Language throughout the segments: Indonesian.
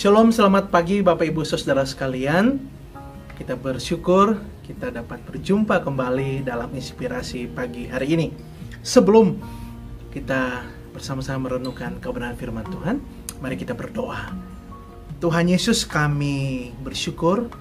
Shalom, selamat pagi Bapak Ibu Saudara sekalian. Kita bersyukur kita dapat berjumpa kembali dalam inspirasi pagi hari ini. Sebelum kita bersama-sama merenungkan kebenaran firman Tuhan, mari kita berdoa. Tuhan Yesus, kami bersyukur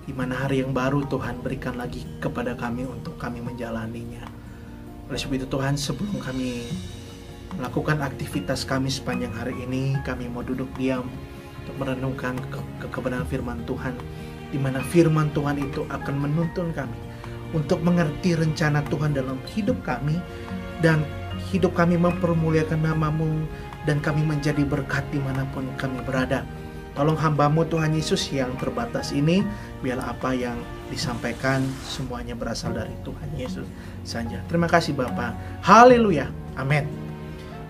di mana hari yang baru Tuhan berikan lagi kepada kami untuk kami menjalaninya. Oleh sebab itu Tuhan, sebelum kami melakukan aktivitas kami sepanjang hari ini, kami mau duduk diam untuk merenungkan kebenaran firman Tuhan, di mana firman Tuhan itu akan menuntun kami untuk mengerti rencana Tuhan dalam hidup kami, dan hidup kami mempermuliakan nama-Mu, dan kami menjadi berkat dimanapun kami berada. Tolong hamba-Mu Tuhan Yesus yang terbatas ini, biarlah apa yang disampaikan semuanya berasal dari Tuhan Yesus saja. Terima kasih Bapa. Haleluya. Amin.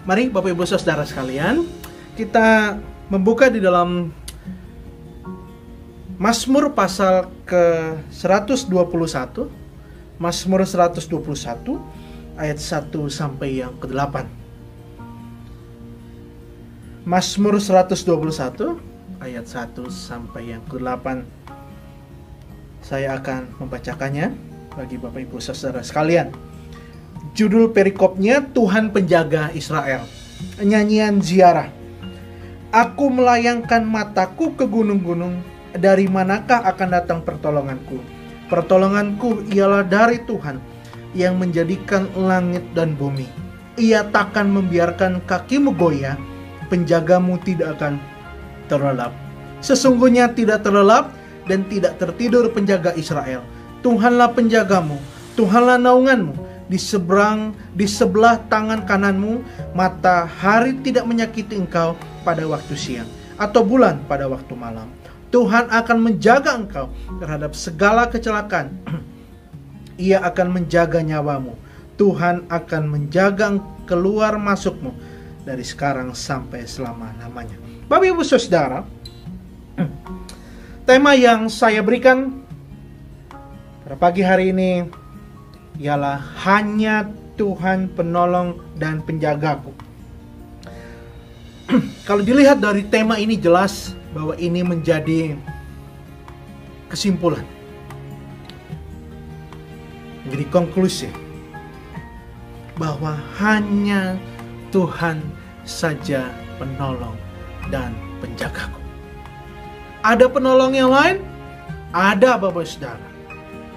Mari Bapak Ibu Saudara sekalian, kita membuka di dalam Mazmur pasal ke 121. Mazmur 121 ayat 1 sampai yang ke-8. Mazmur 121 ayat 1 sampai yang ke-8. Saya akan membacakannya bagi Bapak Ibu Saudara sekalian. Judul perikopnya Tuhan Penjaga Israel. Nyanyian ziarah. Aku melayangkan mataku ke gunung-gunung, dari manakah akan datang pertolonganku? Pertolonganku ialah dari Tuhan yang menjadikan langit dan bumi. Ia takkan membiarkan kakimu goyah, penjagamu tidak akan terlelap. Sesungguhnya tidak terlelap dan tidak tertidur penjaga Israel. Tuhanlah penjagamu, Tuhanlah naunganmu. Di sebelah tangan kananmu, matahari tidak menyakiti engkau pada waktu siang, atau bulan pada waktu malam. Tuhan akan menjaga engkau terhadap segala kecelakaan. Ia akan menjaga nyawamu. Tuhan akan menjaga keluar masukmu dari sekarang sampai selama-lamanya. Bapak Ibu Saudara, tema yang saya berikan pada pagi hari ini ialah hanya Tuhan penolong dan penjagaku. Kalau dilihat dari tema ini, jelas bahwa ini menjadi kesimpulan, menjadi konklusi bahwa hanya Tuhan saja penolong dan penjagaku. Ada penolong yang lain? Ada Bapak Saudara,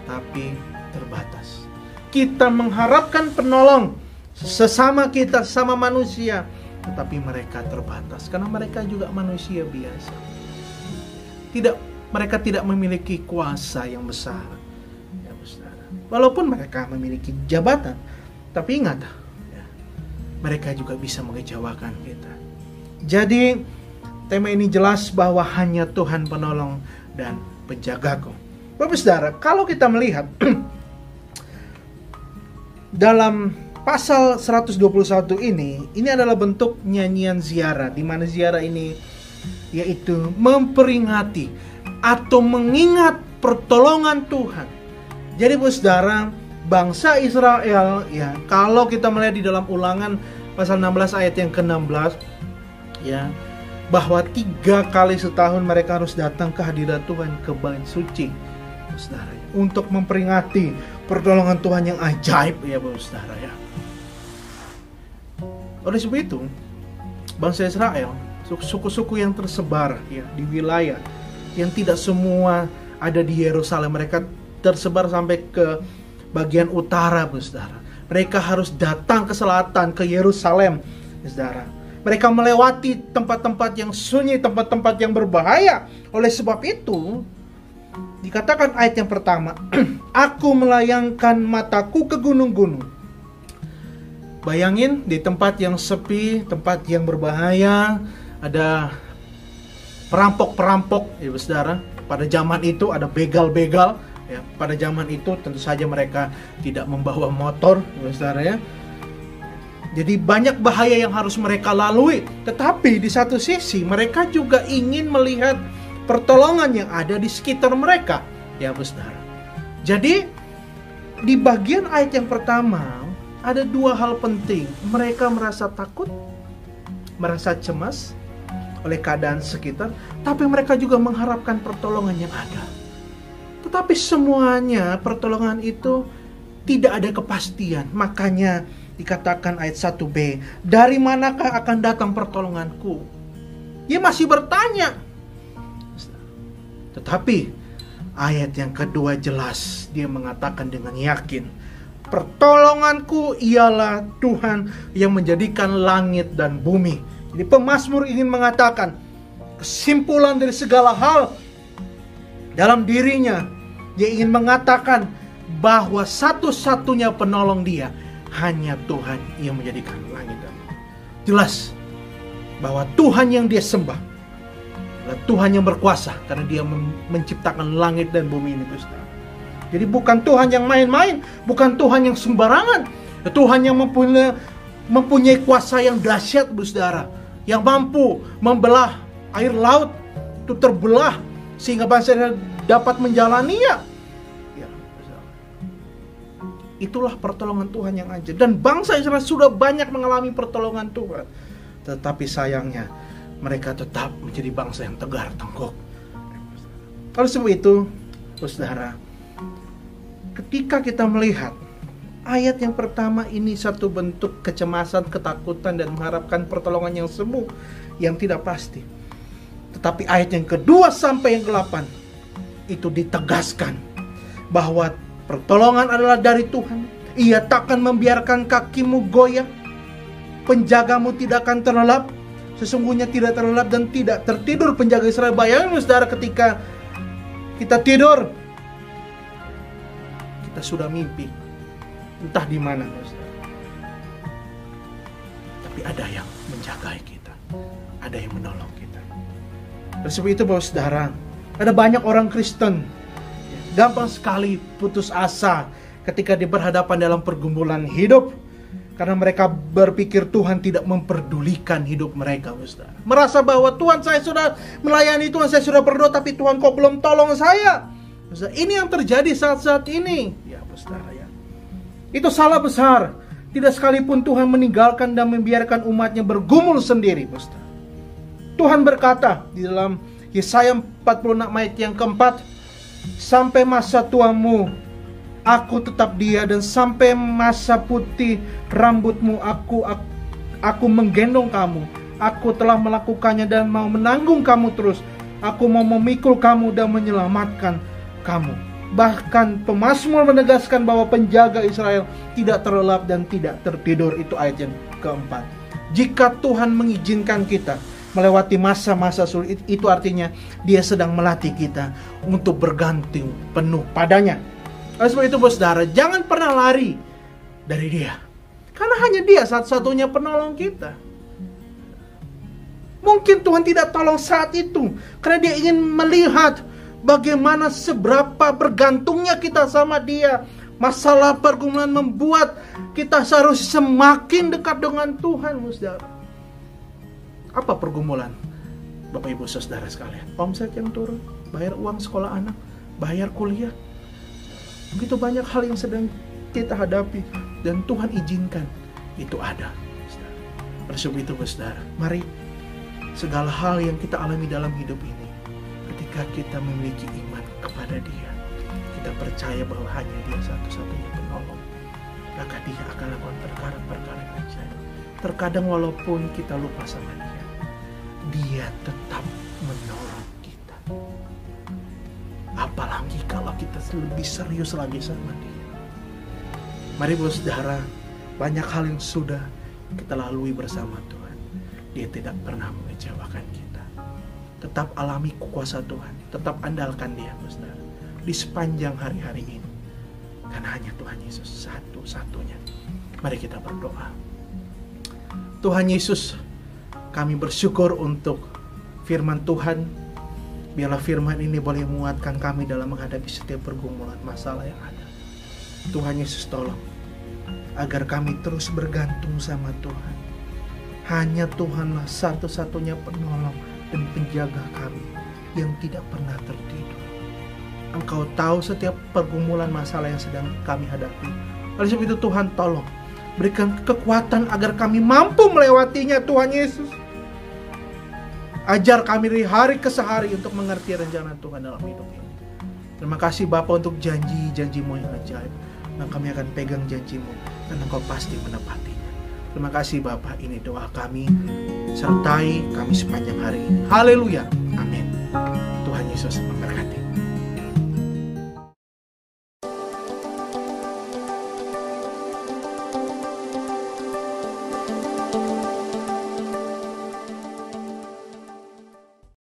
tapi terbatas. Kita mengharapkan penolong sesama kita, sama manusia, tetapi mereka terbatas karena mereka juga manusia biasa. Mereka tidak memiliki kuasa yang besar, ya, saudara. Walaupun mereka memiliki jabatan, tapi ingat, ya, mereka juga bisa mengecewakan kita. Jadi tema ini jelas bahwa hanya Tuhan penolong dan penjagaku. Bapak Saudara, kalau kita melihat dalam pasal 121 ini adalah bentuk nyanyian ziarah, di mana ziarah ini yaitu memperingati atau mengingat pertolongan Tuhan. Jadi Saudara, bangsa Israel, ya, kalau kita melihat di dalam Ulangan pasal 16 ayat yang ke-16, ya, bahwa 3 kali setahun mereka harus datang ke hadirat Tuhan, ke bait suci, Saudara, untuk memperingati pertolongan Tuhan yang ajaib, ya Bapak Saudara, ya. Oleh sebab itu, bangsa Israel, suku-suku yang tersebar, ya, di wilayah yang tidak semua ada di Yerusalem, mereka tersebar sampai ke bagian utara, Bapak Saudara. Mereka harus datang ke selatan, ke Yerusalem, Saudara. Mereka melewati tempat-tempat yang sunyi, tempat-tempat yang berbahaya. Oleh sebab itu, dikatakan ayat yang pertama, aku melayangkan mataku ke gunung-gunung. Bayangin di tempat yang sepi, tempat yang berbahaya, ada perampok-perampok, ya saudara. Pada zaman itu ada begal-begal, ya. Pada zaman itu tentu saja mereka tidak membawa motor, ya saudara, ya. Jadi banyak bahaya yang harus mereka lalui. Tetapi di satu sisi mereka juga ingin melihat pertolongan yang ada di sekitar mereka, ya saudara. Jadi di bagian ayat yang pertama ada 2 hal penting. Mereka merasa takut, merasa cemas. oleh keadaan sekitar, tapi mereka juga mengharapkan pertolongan yang ada. Tetapi semuanya pertolongan itu tidak ada kepastian. Makanya dikatakan ayat 1b, dari manakah akan datang pertolonganku? Dia masih bertanya. Tetapi ayat yang kedua jelas, dia mengatakan dengan yakin, pertolonganku ialah Tuhan yang menjadikan langit dan bumi. Jadi pemazmur ingin mengatakan kesimpulan dari segala hal dalam dirinya. Dia ingin mengatakan bahwa satu-satunya penolong dia hanya Tuhan yang menjadikan langit dan bumi. Jelas bahwa Tuhan yang dia sembah adalah Tuhan yang berkuasa, karena dia menciptakan langit dan bumi ini, saudara. Jadi bukan Tuhan yang main-main, bukan Tuhan yang sembarangan. Tuhan yang mempunyai kuasa yang dahsyat, saudara, yang mampu membelah air laut itu terbelah sehingga bangsa Israel dapat menjalaninya. Ya, itulah pertolongan Tuhan yang ajaib. Dan bangsa Israel sudah banyak mengalami pertolongan Tuhan. Tetapi sayangnya mereka tetap menjadi bangsa yang tegar tengkuk. Oleh sebab itu, saudara, ketika kita melihat ayat yang pertama ini satu bentuk kecemasan, ketakutan, dan mengharapkan pertolongan yang semu yang tidak pasti. Tetapi ayat yang kedua sampai yang ke-8 itu ditegaskan bahwa pertolongan adalah dari Tuhan. Ia takkan membiarkan kakimu goyah, penjagamu tidak akan terlelap. Sesungguhnya tidak terlelap dan tidak tertidur penjaga Israel. Bayangin, saudara, ketika kita tidur, kita sudah mimpi, entah di mana, saudara. Tapi ada yang menjaga kita, ada yang menolong kita. Oleh sebab itu, saudara, ada banyak orang Kristen gampang sekali putus asa ketika berhadapan dalam pergumulan hidup, karena mereka berpikir Tuhan tidak memperdulikan hidup mereka, saudara. Merasa bahwa Tuhan, saya sudah melayani Tuhan, saya sudah berdoa, tapi Tuhan kok belum tolong saya. Saudara, ini yang terjadi saat-saat ini. Ya, saudara, ya. Itu salah besar. Tidak sekalipun Tuhan meninggalkan dan membiarkan umatnya bergumul sendiri, saudara. Tuhan berkata di dalam Yesaya 46 ayat yang keempat, sampai masa tuamu aku tetap dia, dan sampai masa putih rambutmu aku menggendong kamu. Aku telah melakukannya dan mau menanggung kamu terus. Aku mau memikul kamu dan menyelamatkan kamu. Bahkan pemazmur menegaskan bahwa penjaga Israel tidak terlelap dan tidak tertidur. Itu ayat yang keempat. Jika Tuhan mengizinkan kita melewati masa-masa sulit, itu artinya Dia sedang melatih kita untuk bergantung penuh padanya. Oleh sebab itu, saudara, jangan pernah lari dari Dia, karena hanya Dia satu-satunya penolong kita. Mungkin Tuhan tidak tolong saat itu karena Dia ingin melihat bagaimana seberapa bergantungnya kita sama Dia. Masalah pergumulan membuat kita seharusnya semakin dekat dengan Tuhan, saudara. Apa pergumulan? Bapak Ibu Saudara sekalian, omset yang turun, bayar uang sekolah anak, bayar kuliah. Begitu banyak hal yang sedang kita hadapi, dan Tuhan izinkan itu ada. Oleh sebab itu, saudara, mari segala hal yang kita alami dalam hidup ini, ketika kita memiliki iman kepada Dia, kita percaya bahwa hanya Dia satu-satunya penolong, maka Dia akan lakukan perkara-perkara yang ajaib. Terkadang walaupun kita lupa sama Dia, Dia tetap menolong kita. Apalagi kalau kita lebih serius lagi sama Dia. Mari saudara, banyak hal yang sudah kita lalui bersama Tuhan. Dia tidak pernah mengecewakan kita. Tetap alami kuasa Tuhan, tetap andalkan Dia, saudara, di sepanjang hari-hari ini. Karena hanya Tuhan Yesus satu-satunya. Mari kita berdoa. Tuhan Yesus, kami bersyukur untuk firman Tuhan. Biarlah firman ini boleh menguatkan kami dalam menghadapi setiap pergumulan masalah yang ada. Tuhan Yesus, tolong agar kami terus bergantung sama Tuhan. Hanya Tuhanlah satu-satunya penolong dan penjaga kami yang tidak pernah tertidur. Engkau tahu setiap pergumulan masalah yang sedang kami hadapi. Oleh sebab itu, Tuhan, tolong berikan kekuatan agar kami mampu melewatinya, Tuhan Yesus. Ajar kami dari hari ke hari untuk mengerti rencana Tuhan dalam hidup ini. Terima kasih Bapa untuk janji-janji-Mu yang ajaib. Dan kami akan pegang janji-Mu dan Engkau pasti menepatinya. Terima kasih Bapa, ini doa kami. Sertai kami sepanjang hari ini. Haleluya. Amin. Tuhan Yesus memberkati.